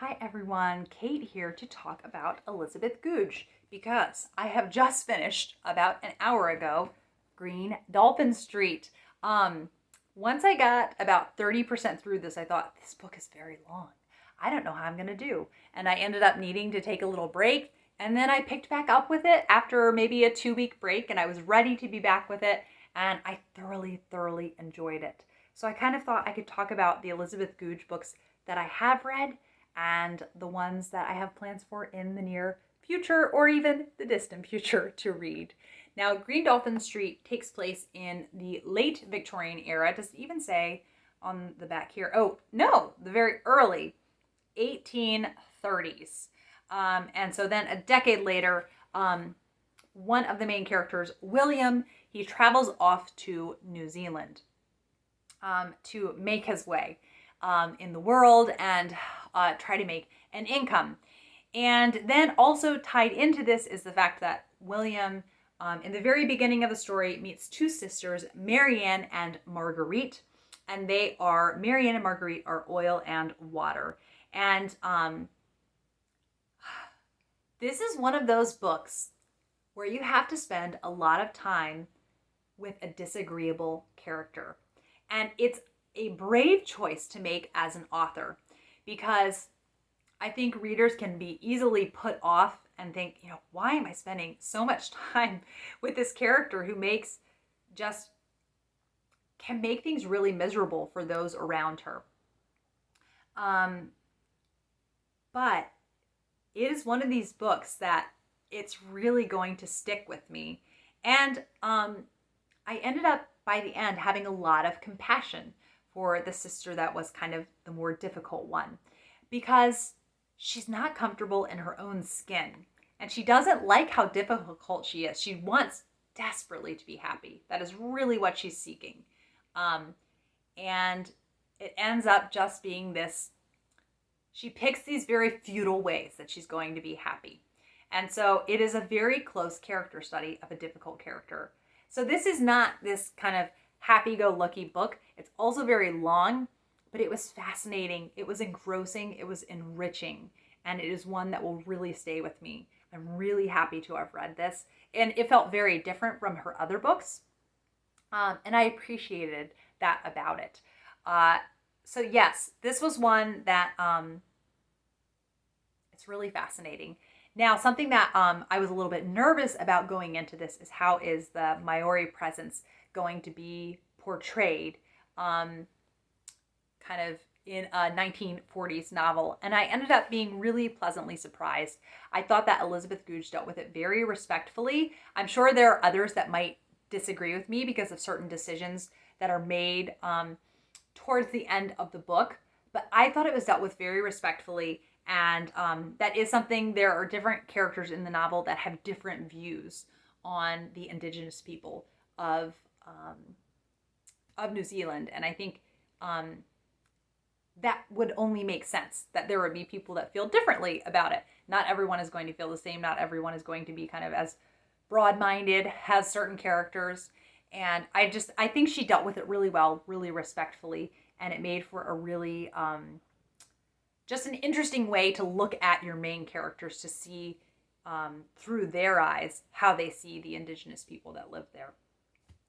Hi everyone, Kate here to talk about Elizabeth Goudge because I have just finished about an hour ago Green Dolphin Street. Once I got about 30% through this, I thought this book is very long. I don't know how I'm going to do. And I ended up needing to take a little break. And then I picked back up with it after maybe a 2-week break, and I was ready to be back with it. And I thoroughly enjoyed it. So I kind of thought I could talk about the Elizabeth Goudge books that I have read and the ones that I have plans for in the near future or even the distant future to read. Now, Green Dolphin Street takes place in the late Victorian era. Does it even say on the back here? Oh, no, the very early 1830s. And so then a decade later, one of the main characters, William, he travels off to New Zealand to make his way in the world and try to make an income. And then also tied into this is the fact that William, in the very beginning of the story, meets two sisters, Marianne and Marguerite. And Marianne and Marguerite are oil and water. And this is one of those books where you have to spend a lot of time with a disagreeable character. And it's a brave choice to make as an author, because I think readers can be easily put off and think, why am I spending so much time with this character who can make things really miserable for those around her. But it is one of these books that it's really going to stick with me. And I ended up by the end having a lot of compassion for the sister that was kind of the more difficult one, because she's not comfortable in her own skin and she doesn't like how difficult she is. She wants desperately to be happy. That is really what she's seeking. And it ends up just being this, she picks these very futile ways that she's going to be happy. And so it is a very close character study of a difficult character. So this is not this kind of happy-go-lucky book. It's also very long, but it was fascinating. It was engrossing. It was enriching. And it is one that will really stay with me. I'm really happy to have read this. And it felt very different from her other books. And I appreciated that about it. So yes, this was one that it's really fascinating. Now, something that I was a little bit nervous about going into this is how is the Maori presence going to be portrayed kind of in a 1940s novel. And I ended up being really pleasantly surprised. I thought that Elizabeth Goudge dealt with it very respectfully. I'm sure there are others that might disagree with me because of certain decisions that are made towards the end of the book. But I thought it was dealt with very respectfully. And that is something, there are different characters in the novel that have different views on the indigenous people of New Zealand. And I think that would only make sense, that there would be people that feel differently about it. Not everyone is going to feel the same. Not everyone is going to be kind of as broad-minded, has certain characters. And I think she dealt with it really well, really respectfully. And it made for a really, just an interesting way to look at your main characters, to see through their eyes how they see the indigenous people that live there.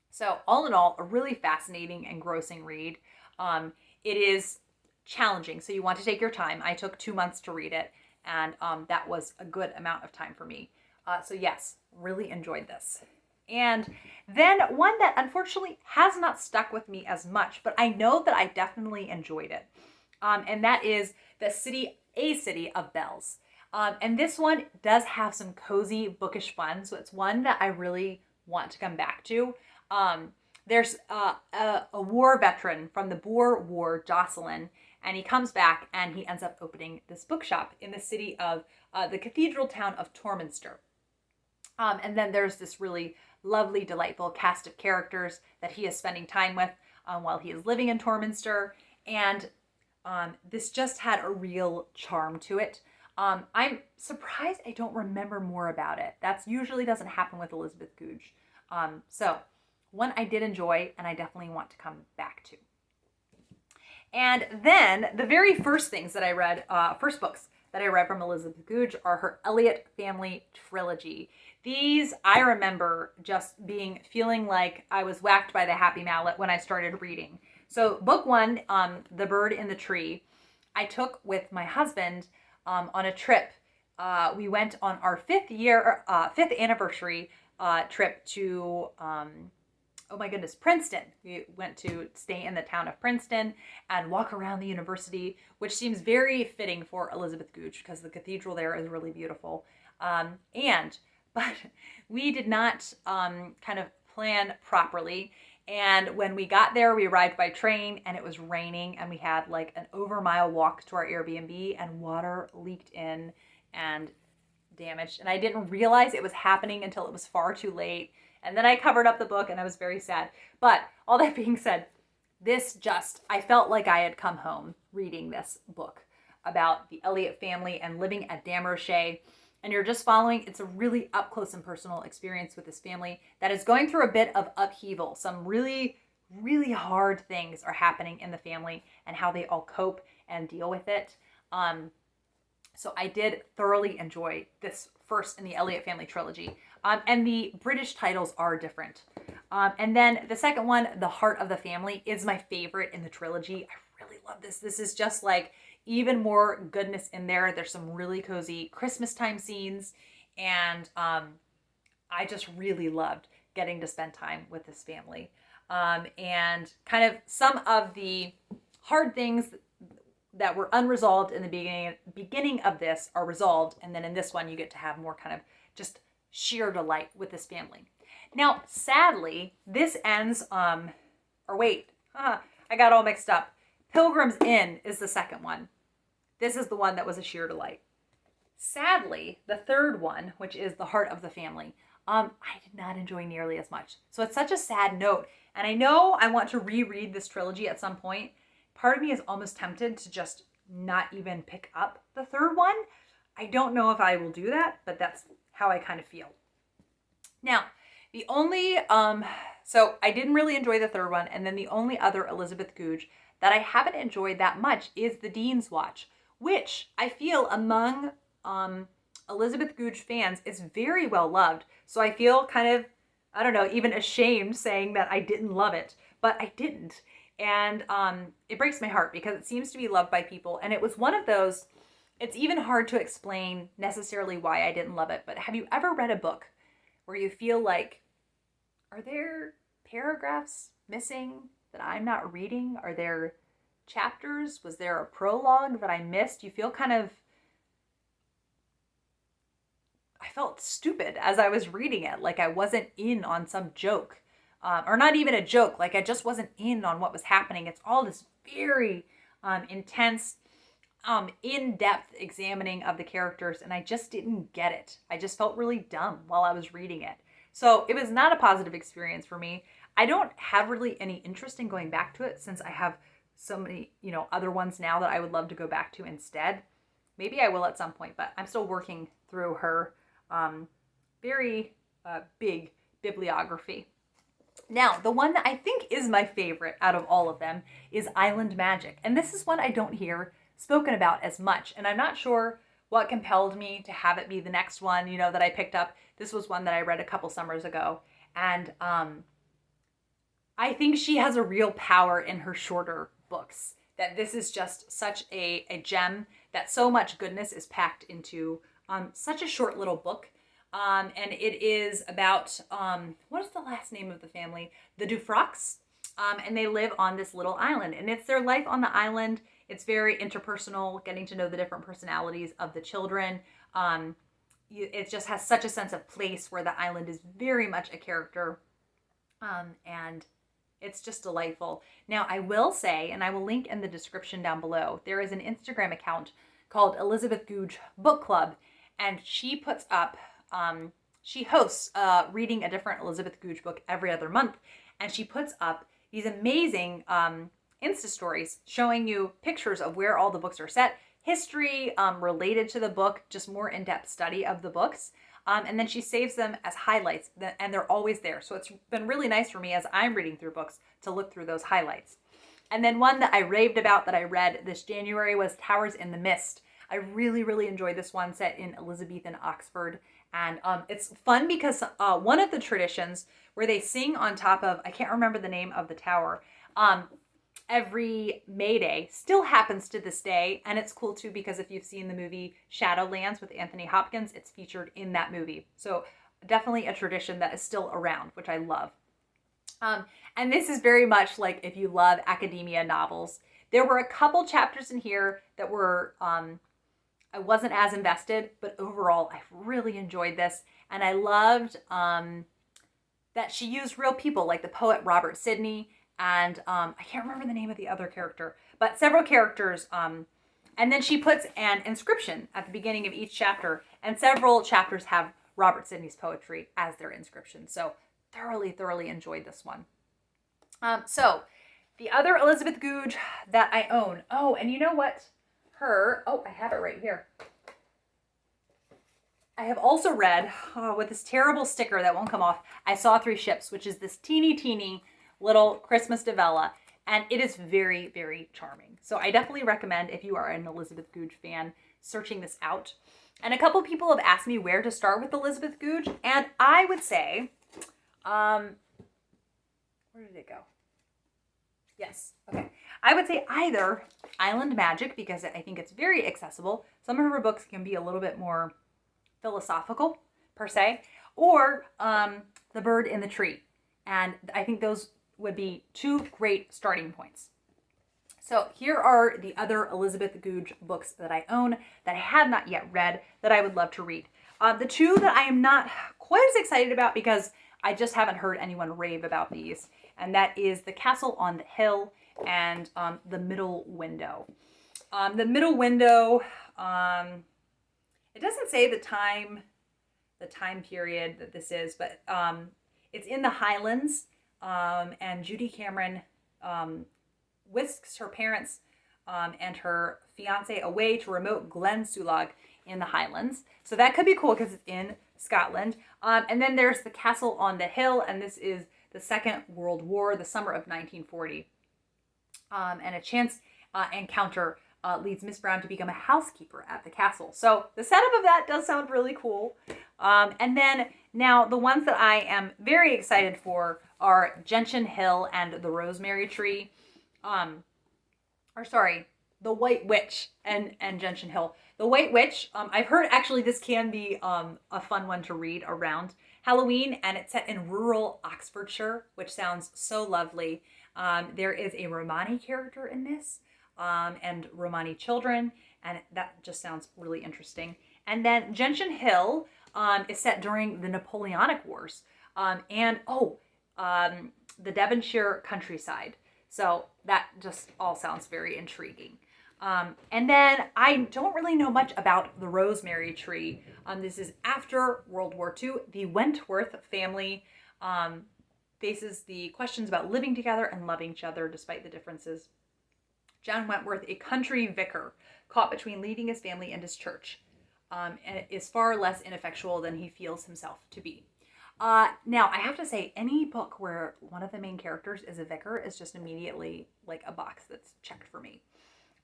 So all in all, a really fascinating and engrossing read. It is challenging, so you want to take your time. I took 2 months to read it, and that was a good amount of time for me. So yes, really enjoyed this. And then one that unfortunately has not stuck with me as much, but I know that I definitely enjoyed it. And that is A City of Bells. And this one does have some cozy bookish fun, so it's one that I really want to come back to. There's a war veteran from the Boer War, Jocelyn, and he comes back and he ends up opening this bookshop in the city of the cathedral town of Torminster. And then there's this really lovely, delightful cast of characters that he is spending time with while he is living in Torminster. And this just had a real charm to it. I'm surprised I don't remember more about it. That usually doesn't happen with Elizabeth Goudge. So one I did enjoy and I definitely want to come back to. And then the very first things that I read, first books that I read from Elizabeth Goudge are her Elliott family trilogy. These, I remember just feeling like I was whacked by the happy mallet when I started reading. So book one, The Bird in the Tree, I took with my husband on a trip. We went on our fifth anniversary trip to, oh my goodness, Princeton. We went to stay in the town of Princeton and walk around the university, which seems very fitting for Elizabeth Goudge because the cathedral there is really beautiful. But we did not kind of plan properly. And when we got there, we arrived by train and it was raining and we had like an over-mile walk to our Airbnb and water leaked in and damaged. And I didn't realize it was happening until it was far too late. And then I covered up the book and I was very sad. But all that being said, I felt like I had come home reading this book about the Elliott family and living at Damrocher. And you're just following, it's a really up close and personal experience with this family that is going through a bit of upheaval. Some really, really hard things are happening in the family and how they all cope and deal with it. So I did thoroughly enjoy this first in the Elliott family trilogy. And the British titles are different. And then the second one, The Heart of the Family, is my favorite in the trilogy. I really love this. This is just like even more goodness in there. There's some really cozy Christmas time scenes. And I just really loved getting to spend time with this family. And kind of some of the hard things that were unresolved in the beginning of this are resolved. And then in this one, you get to have more kind of just sheer delight with this family. Now, sadly, this ends, I got all mixed up. Pilgrim's Inn is the second one. This is the one that was a sheer delight. Sadly, the third one, which is The Heart of the Family, I did not enjoy nearly as much. So it's such a sad note. And I know I want to reread this trilogy at some point. Part of me is almost tempted to just not even pick up the third one. I don't know if I will do that, but that's how I kind of feel. Now, the only, so I didn't really enjoy the third one. And then the only other Elizabeth Goudge that I haven't enjoyed that much is The Dean's Watch, which I feel among Elizabeth Goudge fans is very well loved. So I feel kind of, I don't know, even ashamed saying that I didn't love it, but I didn't. And it breaks my heart because it seems to be loved by people. And it was one of those, it's even hard to explain necessarily why I didn't love it. But have you ever read a book where you feel like, are there paragraphs missing that I'm not reading? Are there chapters? Was there a prologue that I missed? You feel kind of, I felt stupid as I was reading it. Like I wasn't in on some joke. Or not even a joke, like I just wasn't in on what was happening. It's all this very intense, in-depth examining of the characters, and I just didn't get it. I just felt really dumb while I was reading it. So it was not a positive experience for me. I don't have really any interest in going back to it since I have so many, other ones now that I would love to go back to instead. Maybe I will at some point, but I'm still working through her very big bibliography. Now, the one that I think is my favorite out of all of them is Island Magic. And this is one I don't hear spoken about as much. And I'm not sure what compelled me to have it be the next one, that I picked up. This was one that I read a couple summers ago. And I think she has a real power in her shorter books. That this is just such a gem, that so much goodness is packed into such a short little book. And it is about, what is the last name of the family? The Dufrocks. And they live on this little island. And it's their life on the island. It's very interpersonal, getting to know the different personalities of the children. It just has such a sense of place where the island is very much a character. And it's just delightful. Now, I will say, and I will link in the description down below, there is an Instagram account called Elizabeth Goudge Book Club. And she puts up... she hosts reading a different Elizabeth Goudge book every other month, and she puts up these amazing Insta stories showing you pictures of where all the books are set, history related to the book, just more in-depth study of the books, and then she saves them as highlights, and they're always there. So it's been really nice for me as I'm reading through books to look through those highlights. And then one that I raved about that I read this January was Towers in the Mist. I really, really enjoyed this one, set in Elizabethan Oxford. And it's fun because one of the traditions where they sing on top of, I can't remember the name of the tower, every May Day still happens to this day. And it's cool too because if you've seen the movie Shadowlands with Anthony Hopkins, it's featured in that movie. So definitely a tradition that is still around, which I love. And this is very much like if you love academia novels. There were a couple chapters in here that were, I wasn't as invested, but overall I really enjoyed this. And I loved that she used real people like the poet Robert Sidney and I can't remember the name of the other character, but several characters. And then she puts an inscription at the beginning of each chapter, and several chapters have Robert Sidney's poetry as their inscription. So thoroughly, thoroughly enjoyed this one. So the other Elizabeth Goudge that I own. Oh, and you know what? I have it right here. I have also read, with this terrible sticker that won't come off, I Saw Three Ships, which is this teeny little Christmas novella. And it is very, very charming. So I definitely recommend, if you are an Elizabeth Goudge fan, searching this out. And a couple people have asked me where to start with Elizabeth Goudge. And I would say, where did it go? Yes, okay. I would say either Island Magic, because I think it's very accessible. Some of her books can be a little bit more philosophical, per se, or The Bird in the Tree. And I think those would be two great starting points. So here are the other Elizabeth Goudge books that I own that I have not yet read that I would love to read. The two that I am not quite as excited about because I just haven't heard anyone rave about these, and that is The Castle on the Hill and The Middle Window. The Middle Window, it doesn't say the time period that this is, but it's in the Highlands, and Judy Cameron whisks her parents and her fiance away to remote Glen Sulog in the Highlands. So that could be cool because it's in Scotland. And then there's The Castle on the Hill, and this is the Second World War, the summer of 1940. And a chance encounter leads Miss Brown to become a housekeeper at the castle. So the setup of that does sound really cool. And then now the ones that I am very excited for are Gentian Hill and the Rosemary Tree. The White Witch and Gentian Hill. The White Witch, I've heard actually this can be a fun one to read around Halloween, and it's set in rural Oxfordshire, which sounds so lovely. There is a Romani character in this, and Romani children, and that just sounds really interesting. And then Gentian Hill is set during the Napoleonic Wars, and the Devonshire countryside. So that just all sounds very intriguing. And then I don't really know much about the Rosemary Tree. This is after World War II. The Wentworth family faces the questions about living together and loving each other despite the differences. John Wentworth, a country vicar, caught between leading his family and his church, and is far less ineffectual than he feels himself to be. Now, I have to say, any book where one of the main characters is a vicar is just immediately like a box that's checked for me.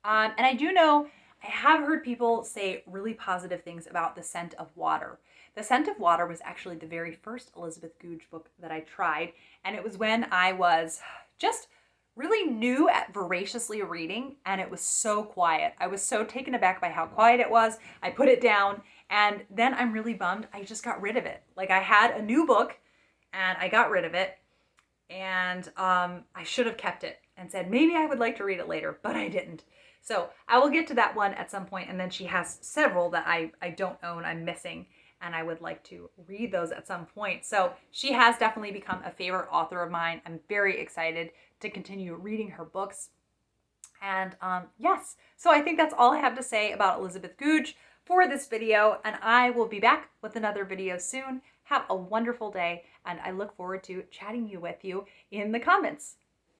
And I do know, I have heard people say really positive things about The Scent of Water. The Scent of Water was actually the very first Elizabeth Goudge book that I tried, and it was when I was just really new at voraciously reading, and it was so quiet. I was so taken aback by how quiet it was. I put it down, and then I'm really bummed I just got rid of it. Like, I had a new book, and I got rid of it, and I should have kept it and said, maybe I would like to read it later, but I didn't. So I will get to that one at some point, and then she has several that I don't own, I'm missing, and I would like to read those at some point. So she has definitely become a favorite author of mine. I'm very excited to continue reading her books. And yes, so I think that's all I have to say about Elizabeth Goudge for this video, and I will be back with another video soon. Have a wonderful day, and I look forward to chatting with you in the comments.